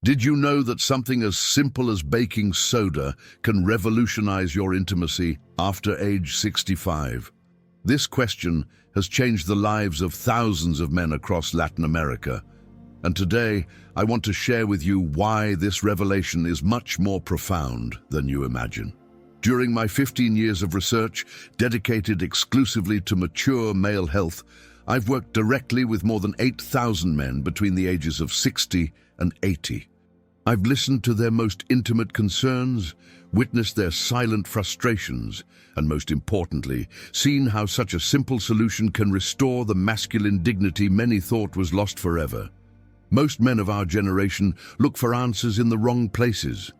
Did you know that something as simple as baking soda can revolutionize your intimacy after age 65? This question has changed the lives of thousands of men across Latin America. And today, I want to share with you why this revelation is much more profound than you imagine. During my 15 years of research, dedicated exclusively to mature male health, I've worked directly with more than 8,000 men between the ages of 60 and 80. I've listened to their most intimate concerns, witnessed their silent frustrations, and most importantly, seen how such a simple solution can restore the masculine dignity many thought was lost forever. Most men of our generation look for answers in the wrong places.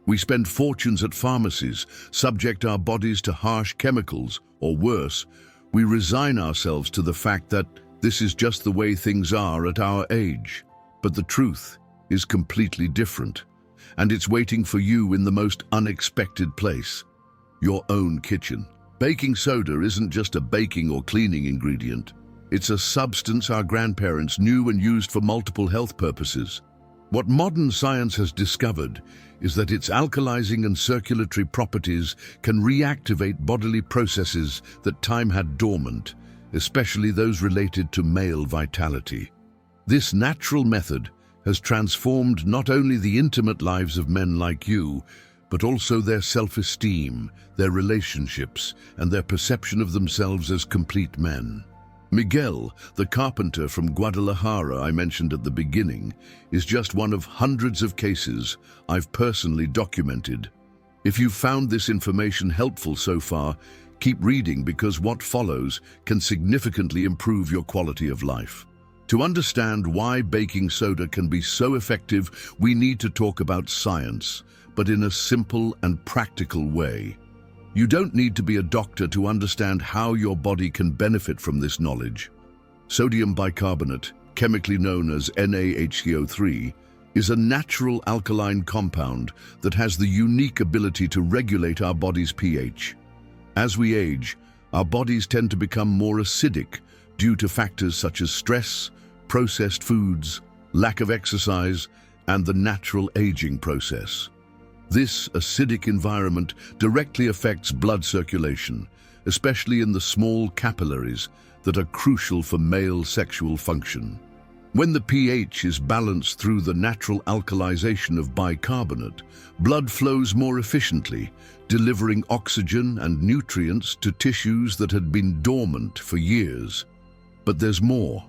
We spend fortunes at pharmacies, subject our bodies to harsh chemicals, or worse, we resign ourselves to the fact that this is just the way things are at our age. But the truth is completely different, and it's waiting for you in the most unexpected place, your own kitchen. Baking soda isn't just a baking or cleaning ingredient. It's a substance our grandparents knew and used for multiple health purposes. What modern science has discovered is that its alkalizing and circulatory properties can reactivate bodily processes that time had dormant, especially those related to male vitality. This natural method has transformed not only the intimate lives of men like you, but also their self-esteem, their relationships, and their perception of themselves as complete men. Miguel, the carpenter from Guadalajara I mentioned at the beginning, is just one of hundreds of cases I've personally documented. If you've found this information helpful so far, keep reading because what follows can significantly improve your quality of life. To understand why baking soda can be so effective, we need to talk about science, but in a simple and practical way. You don't need to be a doctor to understand how your body can benefit from this knowledge. Sodium bicarbonate, chemically known as NaHCO3, is a natural alkaline compound that has the unique ability to regulate our body's pH. As we age, our bodies tend to become more acidic due to factors such as stress, processed foods, lack of exercise, and the natural aging process. This acidic environment directly affects blood circulation, especially in the small capillaries that are crucial for male sexual function. When the pH is balanced through the natural alkalization of bicarbonate, blood flows more efficiently, delivering oxygen and nutrients to tissues that had been dormant for years. But there's more.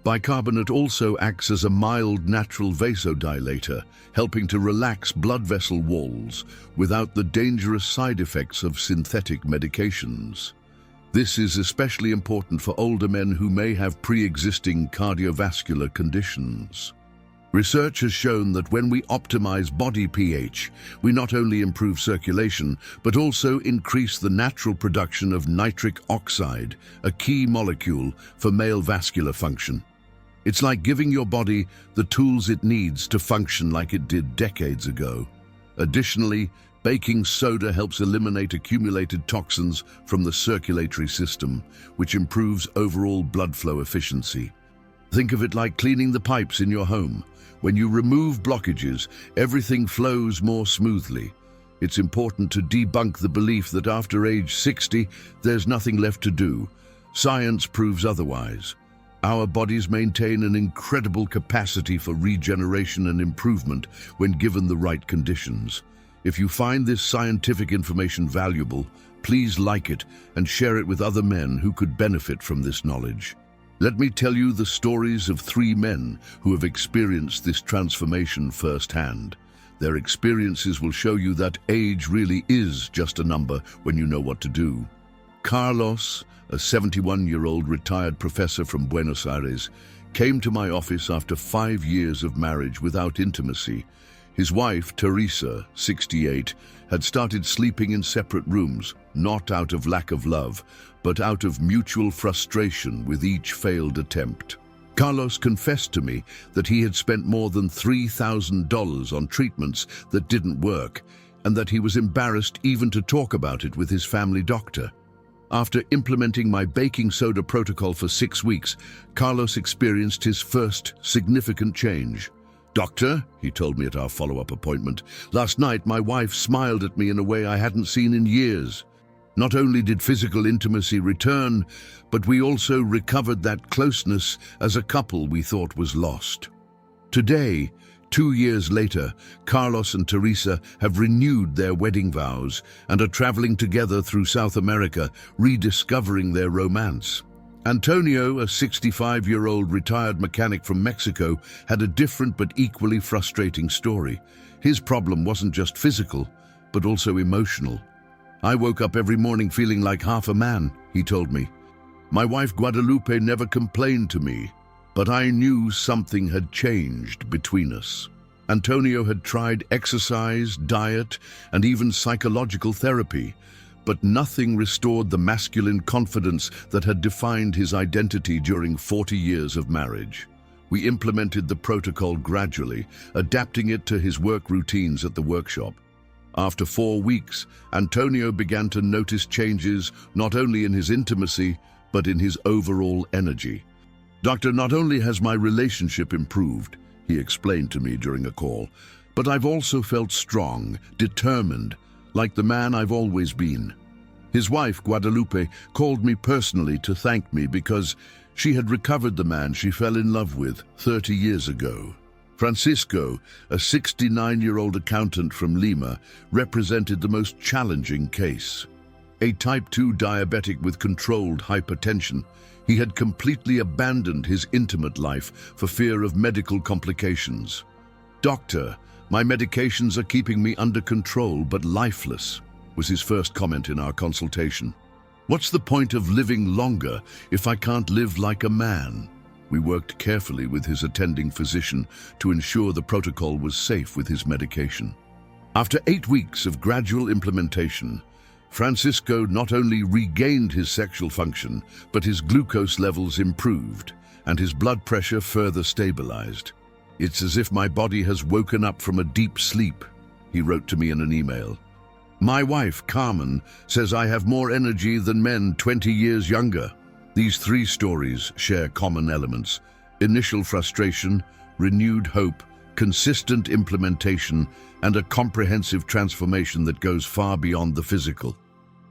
Bicarbonate also acts as a mild natural vasodilator, helping to relax blood vessel walls without the dangerous side effects of synthetic medications. This is especially important for older men who may have pre-existing cardiovascular conditions. Research has shown that when we optimize body pH, we not only improve circulation, but also increase the natural production of nitric oxide, a key molecule for male vascular function. It's like giving your body the tools it needs to function like it did decades ago. Additionally, baking soda helps eliminate accumulated toxins from the circulatory system, which improves overall blood flow efficiency. Think of it like cleaning the pipes in your home. When you remove blockages, everything flows more smoothly. It's important to debunk the belief that after age 60, there's nothing left to do. Science proves otherwise. Our bodies maintain an incredible capacity for regeneration and improvement when given the right conditions. If you find this scientific information valuable, please like it and share it with other men who could benefit from this knowledge. Let me tell you the stories of 3 men who have experienced this transformation firsthand. Their experiences will show you that age really is just a number when you know what to do. Carlos, a 71-year-old retired professor from Buenos Aires, came to my office after 5 years of marriage without intimacy. His wife, Teresa, 68, had started sleeping in separate rooms, not out of lack of love, but out of mutual frustration with each failed attempt. Carlos confessed to me that he had spent more than $3,000 on treatments that didn't work, and that he was embarrassed even to talk about it with his family doctor. After implementing my baking soda protocol for 6 weeks, Carlos experienced his first significant change. "Doctor," he told me at our follow-up appointment, "last night my wife smiled at me in a way I hadn't seen in years. Not only did physical intimacy return, but we also recovered that closeness as a couple we thought was lost." Today, 2 years later, Carlos and Teresa have renewed their wedding vows and are traveling together through South America, rediscovering their romance. Antonio, a 65-year-old retired mechanic from Mexico, had a different but equally frustrating story. His problem wasn't just physical, but also emotional. "I woke up every morning feeling like half a man," he told me. "My wife Guadalupe never complained to me, but I knew something had changed between us." Antonio had tried exercise, diet, and even psychological therapy, but nothing restored the masculine confidence that had defined his identity during 40 years of marriage. We implemented the protocol gradually, adapting it to his work routines at the workshop. After 4 weeks, Antonio began to notice changes not only in his intimacy, but in his overall energy. "Doctor, not only has my relationship improved," he explained to me during a call, "but I've also felt strong, determined, like the man I've always been." His wife, Guadalupe, called me personally to thank me because she had recovered the man she fell in love with 30 years ago. Francisco, a 69-year-old accountant from Lima, represented the most challenging case. A type 2 diabetic with controlled hypertension, he had completely abandoned his intimate life for fear of medical complications. "Doctor, my medications are keeping me under control but lifeless," was his first comment in our consultation. "What's the point of living longer if I can't live like a man?" We worked carefully with his attending physician to ensure the protocol was safe with his medication. After 8 weeks of gradual implementation, Francisco not only regained his sexual function, but his glucose levels improved and his blood pressure further stabilized. "It's as if my body has woken up from a deep sleep," he wrote to me in an email. "My wife, Carmen, says I have more energy than men 20 years younger." These 3 stories share common elements: initial frustration, renewed hope, consistent implementation, and a comprehensive transformation that goes far beyond the physical.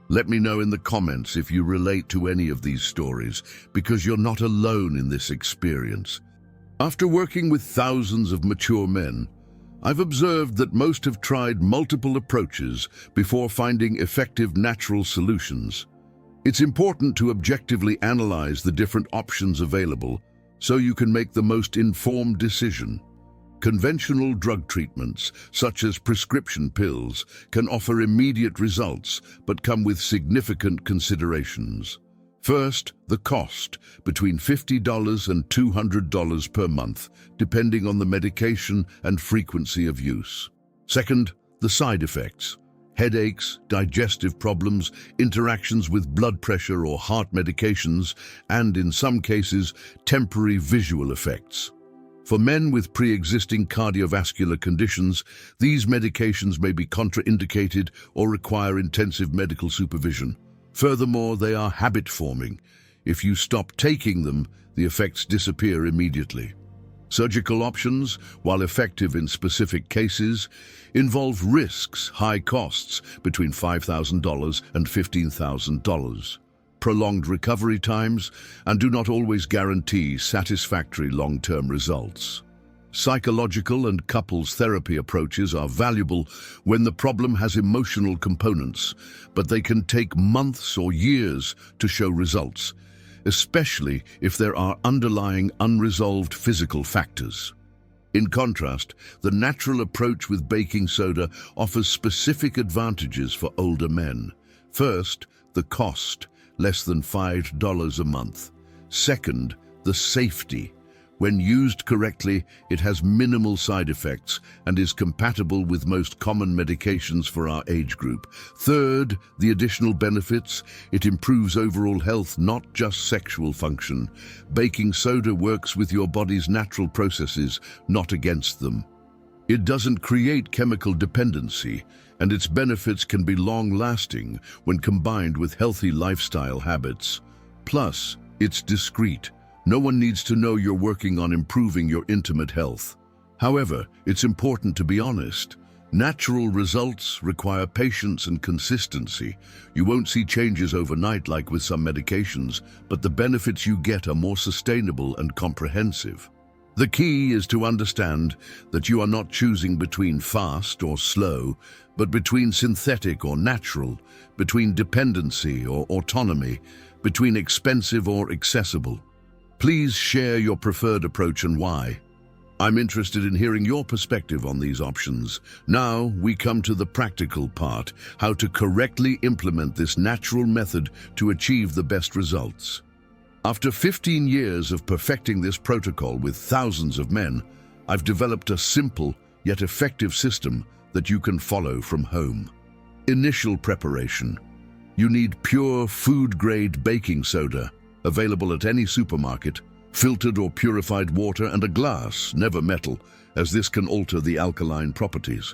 Let me know in the comments if you relate to any of these stories, because you're not alone in this experience. After working with thousands of mature men, I've observed that most have tried multiple approaches before finding effective natural solutions. It's important to objectively analyze the different options available so you can make the most informed decision. Conventional drug treatments, such as prescription pills, can offer immediate results but come with significant considerations. First, the cost, between $50 and $200 per month, depending on the medication and frequency of use. Second, the side effects. Headaches, digestive problems, interactions with blood pressure or heart medications, and in some cases, temporary visual effects. For men with pre-existing cardiovascular conditions, these medications may be contraindicated or require intensive medical supervision. Furthermore, they are habit-forming. If you stop taking them, the effects disappear immediately. Surgical options, while effective in specific cases, involve risks, high costs, between $5,000 and $15,000, prolonged recovery times, and do not always guarantee satisfactory long-term results. Psychological and couples therapy approaches are valuable when the problem has emotional components, but they can take months or years to show results, especially if there are underlying unresolved physical factors. In contrast, the natural approach with baking soda offers specific advantages for older men. First, the cost, less than $5 a month. Second, the safety. When used correctly, it has minimal side effects and is compatible with most common medications for our age group. Third, the additional benefits. It improves overall health, not just sexual function. Baking soda works with your body's natural processes, not against them. It doesn't create chemical dependency, and its benefits can be long-lasting when combined with healthy lifestyle habits. Plus, it's discreet. No one needs to know you're working on improving your intimate health. However, it's important to be honest. Natural results require patience and consistency. You won't see changes overnight like with some medications, but the benefits you get are more sustainable and comprehensive. The key is to understand that you are not choosing between fast or slow, but between synthetic or natural, between dependency or autonomy, between expensive or accessible. Please share your preferred approach and why. I'm interested in hearing your perspective on these options. Now we come to the practical part, how to correctly implement this natural method to achieve the best results. After 15 years of perfecting this protocol with thousands of men, I've developed a simple yet effective system that you can follow from home. Initial preparation. You need pure food-grade baking soda, available at any supermarket, filtered or purified water, and a glass, never metal, as this can alter the alkaline properties.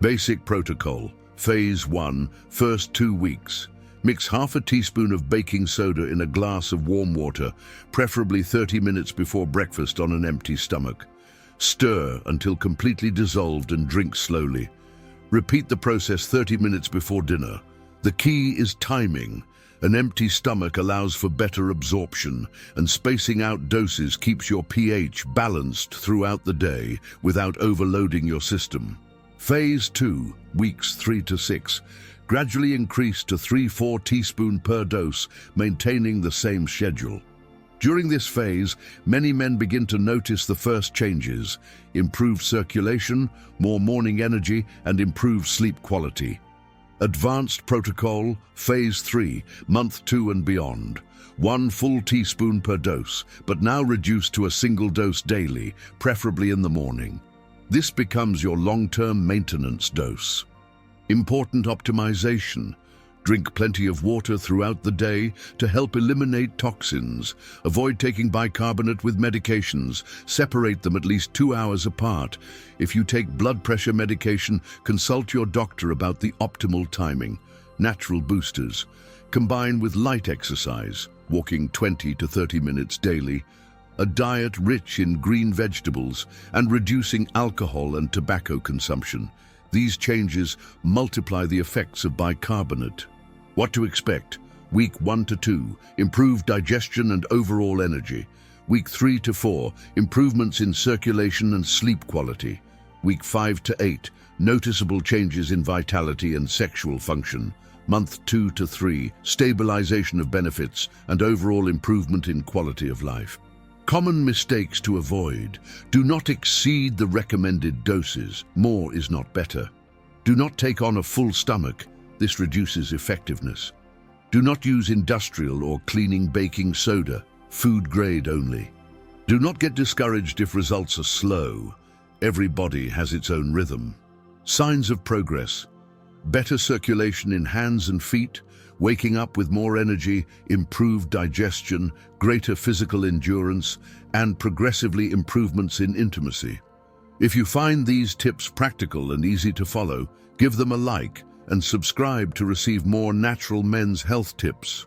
Basic protocol. Phase 1, first 2 weeks. Mix half a teaspoon of baking soda in a glass of warm water, preferably 30 minutes before breakfast on an empty stomach. Stir until completely dissolved and drink slowly. Repeat the process 30 minutes before dinner. The key is timing. An empty stomach allows for better absorption, and spacing out doses keeps your pH balanced throughout the day without overloading your system. Phase 2, weeks 3 to 6. Gradually increase to 3-4 teaspoons per dose, maintaining the same schedule. During this phase, many men begin to notice the first changes: improved circulation, more morning energy, and improved sleep quality. Advanced protocol, phase 3, month 2 and beyond. 1 full teaspoon per dose, but now reduced to a single dose daily, preferably in the morning. This becomes your long-term maintenance dose. Important optimization. Drink plenty of water throughout the day to help eliminate toxins. Avoid taking bicarbonate with medications. Separate them at least 2 hours apart. If you take blood pressure medication, consult your doctor about the optimal timing. Natural boosters. Combine with light exercise, walking 20 to 30 minutes daily, a diet rich in green vegetables, and reducing alcohol and tobacco consumption. These changes multiply the effects of bicarbonate. What to expect? Week 1 to 2, improved digestion and overall energy. Week 3 to 4, improvements in circulation and sleep quality. Week 5 to 8, noticeable changes in vitality and sexual function. Month 2 to 3, stabilization of benefits and overall improvement in quality of life. Common mistakes to avoid. Do not exceed the recommended doses. More is not better. Do not take on a full stomach. This reduces effectiveness. Do not use industrial or cleaning baking soda, food grade only. Do not get discouraged if results are slow. Every body has its own rhythm. Signs of progress. Better circulation in hands and feet, waking up with more energy, improved digestion, greater physical endurance, and progressively improvements in intimacy. If you find these tips practical and easy to follow, give them a like and subscribe to receive more natural men's health tips.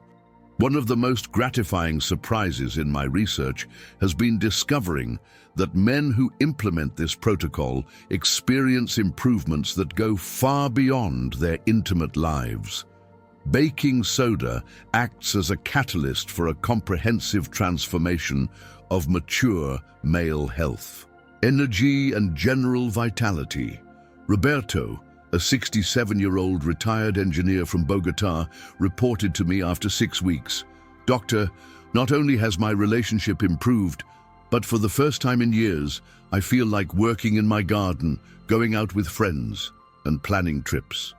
One of the most gratifying surprises in my research has been discovering that men who implement this protocol experience improvements that go far beyond their intimate lives. Baking soda acts as a catalyst for a comprehensive transformation of mature male health. Energy and general vitality. Roberto, a 67-year-old retired engineer from Bogotá, reported to me after 6 weeks, "Doctor, not only has my relationship improved, but for the first time in years, I feel like working in my garden, going out with friends, and planning trips."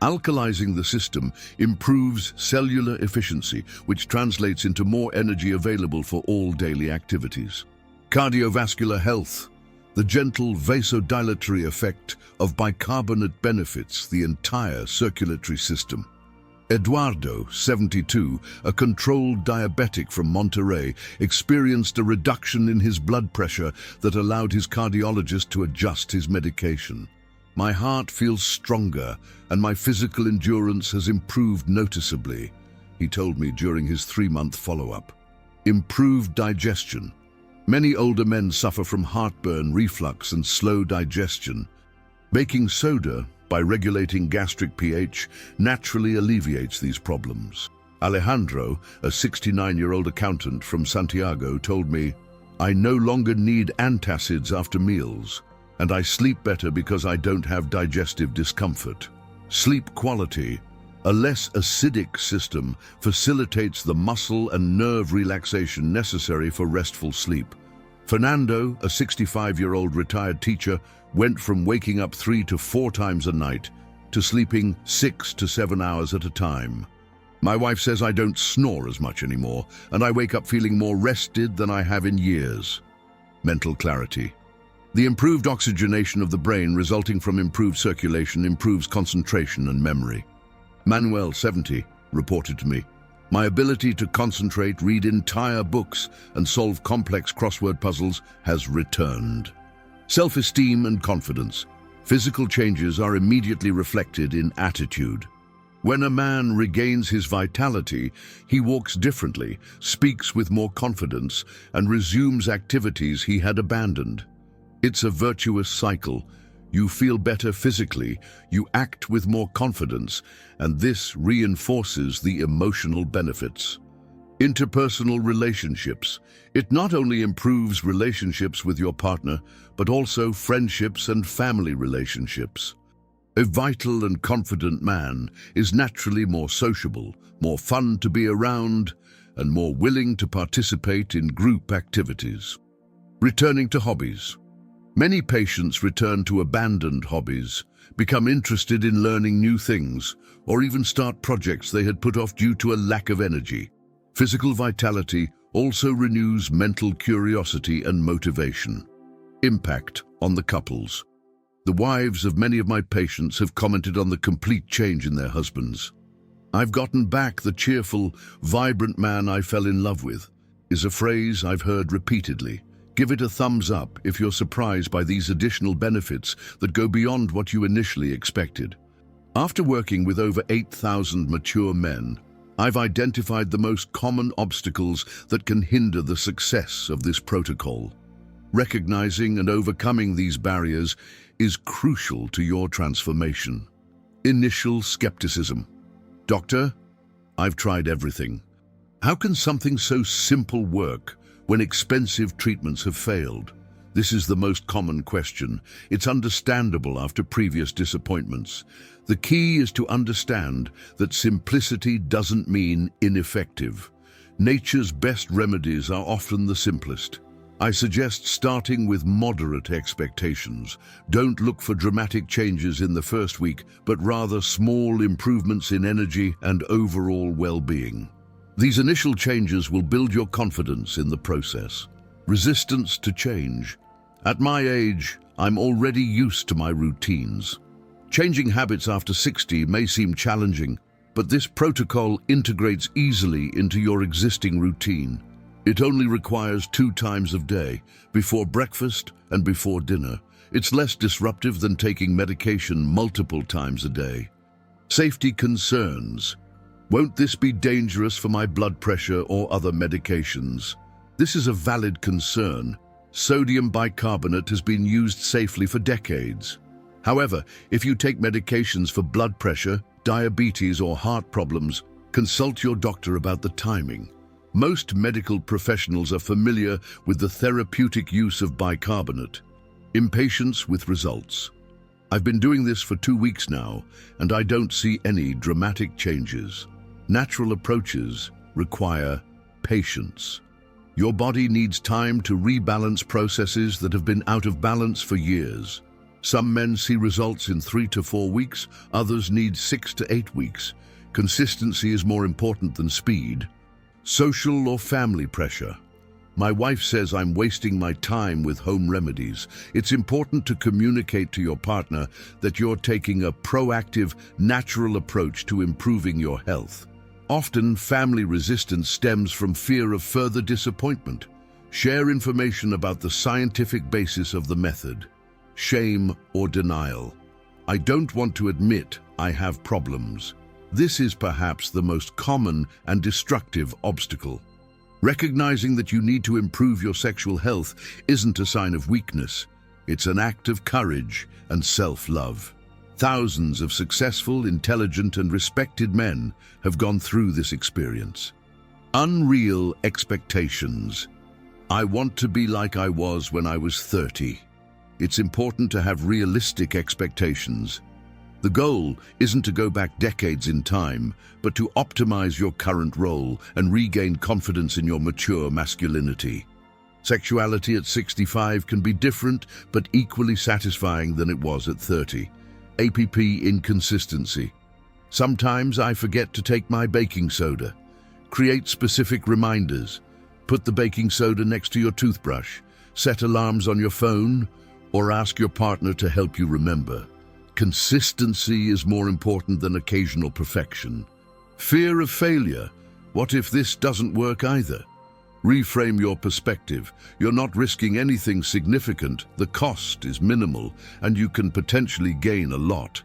Alkalizing the system improves cellular efficiency, which translates into more energy available for all daily activities. Cardiovascular health. The gentle vasodilatory effect of bicarbonate benefits the entire circulatory system. Eduardo, 72, a controlled diabetic from Monterrey, experienced a reduction in his blood pressure that allowed his cardiologist to adjust his medication. "My heart feels stronger and my physical endurance has improved noticeably," he told me during his 3-month follow-up. Improved digestion. Many older men suffer from heartburn, reflux, and slow digestion. Baking soda, by regulating gastric pH, naturally alleviates these problems. Alejandro, a 69-year-old accountant from Santiago, told me, "I no longer need antacids after meals, and I sleep better because I don't have digestive discomfort." Sleep quality. A less acidic system facilitates the muscle and nerve relaxation necessary for restful sleep. Fernando, a 65-year-old retired teacher, went from waking up 3 to 4 times a night to sleeping 6 to 7 hours at a time. "My wife says I don't snore as much anymore, and I wake up feeling more rested than I have in years." Mental clarity. The improved oxygenation of the brain resulting from improved circulation improves concentration and memory. Manuel, 70, reported to me, "My ability to concentrate, read entire books, and solve complex crossword puzzles has returned." Self-esteem and confidence. Physical changes are immediately reflected in attitude. When a man regains his vitality, he walks differently, speaks with more confidence, and resumes activities he had abandoned. It's a virtuous cycle. You feel better physically, you act with more confidence, and this reinforces the emotional benefits. Interpersonal relationships. It not only improves relationships with your partner, but also friendships and family relationships. A vital and confident man is naturally more sociable, more fun to be around, and more willing to participate in group activities. Returning to hobbies. Many patients return to abandoned hobbies, become interested in learning new things, or even start projects they had put off due to a lack of energy. Physical vitality also renews mental curiosity and motivation. Impact on the couples. The wives of many of my patients have commented on the complete change in their husbands. "I've gotten back the cheerful, vibrant man I fell in love with," is a phrase I've heard repeatedly. Give it a thumbs up if you're surprised by these additional benefits that go beyond what you initially expected. After working with over 8,000 mature men, I've identified the most common obstacles that can hinder the success of this protocol. Recognizing and overcoming these barriers is crucial to your transformation. Initial skepticism. "Doctor, I've tried everything. How can something so simple work when expensive treatments have failed?" This is the most common question. It's understandable after previous disappointments. The key is to understand that simplicity doesn't mean ineffective. Nature's best remedies are often the simplest. I suggest starting with moderate expectations. Don't look for dramatic changes in the first week, but rather small improvements in energy and overall well-being. These initial changes will build your confidence in the process. Resistance to change. At my age, I'm already used to my routines. Changing habits after 60 may seem challenging, but this protocol integrates easily into your existing routine. It only requires 2 times a day, before breakfast and before dinner. It's less disruptive than taking medication multiple times a day. Safety concerns. Won't this be dangerous for my blood pressure or other medications? This is a valid concern. Sodium bicarbonate has been used safely for decades. However, if you take medications for blood pressure, diabetes, or heart problems, consult your doctor about the timing. Most medical professionals are familiar with the therapeutic use of bicarbonate. Impatience with results. I've been doing this for 2 weeks now, and I don't see any dramatic changes. Natural approaches require patience. Your body needs time to rebalance processes that have been out of balance for years. Some men see results in 3 to 4 weeks, others need 6 to 8 weeks. Consistency is more important than speed. Social or family pressure. My wife says I'm wasting my time with home remedies. It's important to communicate to your partner that you're taking a proactive, natural approach to improving your health. Often, family resistance stems from fear of further disappointment. Share information about the scientific basis of the method. Shame or denial. I don't want to admit I have problems. This is perhaps the most common and destructive obstacle. Recognizing that you need to improve your sexual health isn't a sign of weakness. It's an act of courage and self-love. Thousands of successful, intelligent, and respected men have gone through this experience. Unreal expectations. I want to be like I was when I was 30. It's important to have realistic expectations. The goal isn't to go back decades in time, but to optimize your current role and regain confidence in your mature masculinity. Sexuality at 65 can be different, but equally satisfying than it was at 30. APP inconsistency. Sometimes I forget to take my baking soda. Create specific reminders. Put the baking soda next to your toothbrush. Set alarms on your phone, or ask your partner to help you remember. Consistency is more important than occasional perfection. Fear of failure. What if this doesn't work either? Reframe your perspective. You're not risking anything significant, the cost is minimal, and you can potentially gain a lot.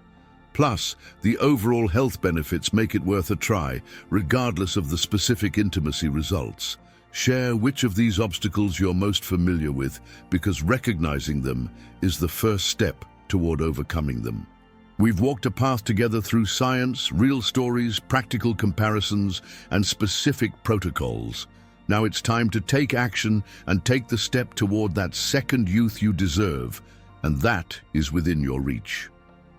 Plus, the overall health benefits make it worth a try, regardless of the specific intimacy results. Share which of these obstacles you're most familiar with, because recognizing them is the first step toward overcoming them. We've walked a path together through science, real stories, practical comparisons, and specific protocols. Now it's time to take action and take the step toward that second youth you deserve, and that is within your reach.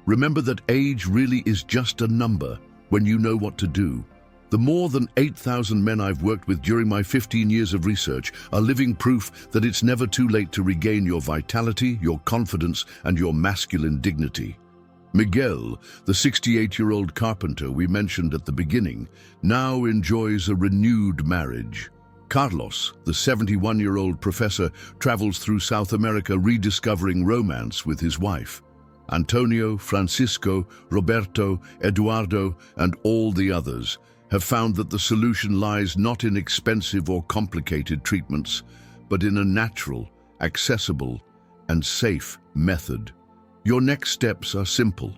Remember that age really is just a number when you know what to do. The more than 8,000 men I've worked with during my 15 years of research are living proof that it's never too late to regain your vitality, your confidence, and your masculine dignity. Miguel, the 68-year-old carpenter we mentioned at the beginning, now enjoys a renewed marriage. Carlos, the 71-year-old professor, travels through South America rediscovering romance with his wife. Antonio, Francisco, Roberto, Eduardo, and all the others have found that the solution lies not in expensive or complicated treatments, but in a natural, accessible, and safe method. Your next steps are simple.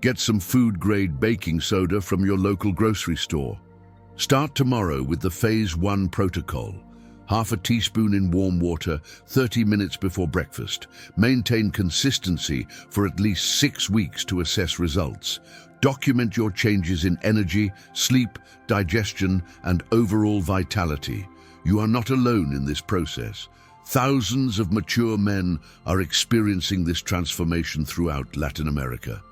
Get some food-grade baking soda from your local grocery store. Start tomorrow with the Phase 1 protocol. Half a teaspoon in warm water, 30 minutes before breakfast. Maintain consistency for at least 6 weeks to assess results. Document your changes in energy, sleep, digestion, and overall vitality. You are not alone in this process. Thousands of mature men are experiencing this transformation throughout Latin America.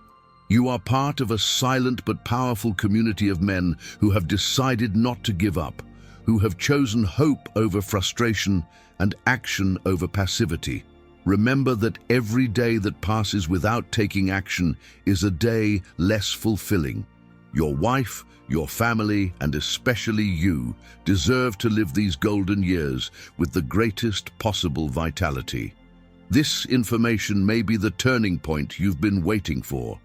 You are part of a silent but powerful community of men who have decided not to give up, who have chosen hope over frustration and action over passivity. Remember that every day that passes without taking action is a day less fulfilling. Your wife, your family, and especially you deserve to live these golden years with the greatest possible vitality. This information may be the turning point you've been waiting for.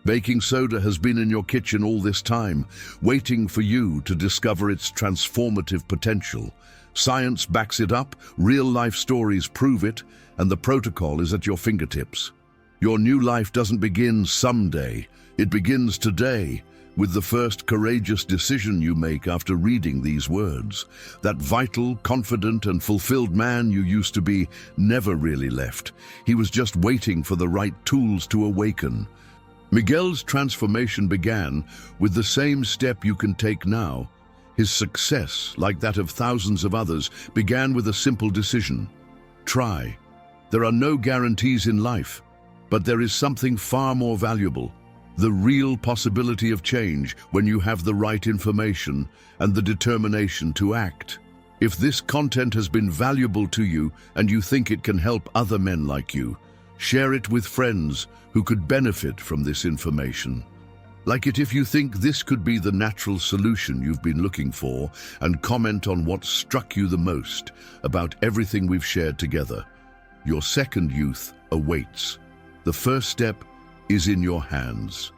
Baking soda has been in your kitchen all this time, waiting for you to discover its transformative potential. Science backs it up, real-life stories prove it, and the protocol is at your fingertips. Your new life doesn't begin someday, it begins today, with the first courageous decision you make after reading these words. That vital, confident, and fulfilled man you used to be never really left. He was just waiting for the right tools to awaken. Miguel's transformation began with the same step you can take now. His success, like that of thousands of others, began with a simple decision. Try. There are no guarantees in life, but there is something far more valuable. The real possibility of change when you have the right information and the determination to act. If this content has been valuable to you and you think it can help other men like you, share it with friends who could benefit from this information. Like it if you think this could be the natural solution you've been looking for, and comment on what struck you the most about everything we've shared together. Your second youth awaits. The first step is in your hands.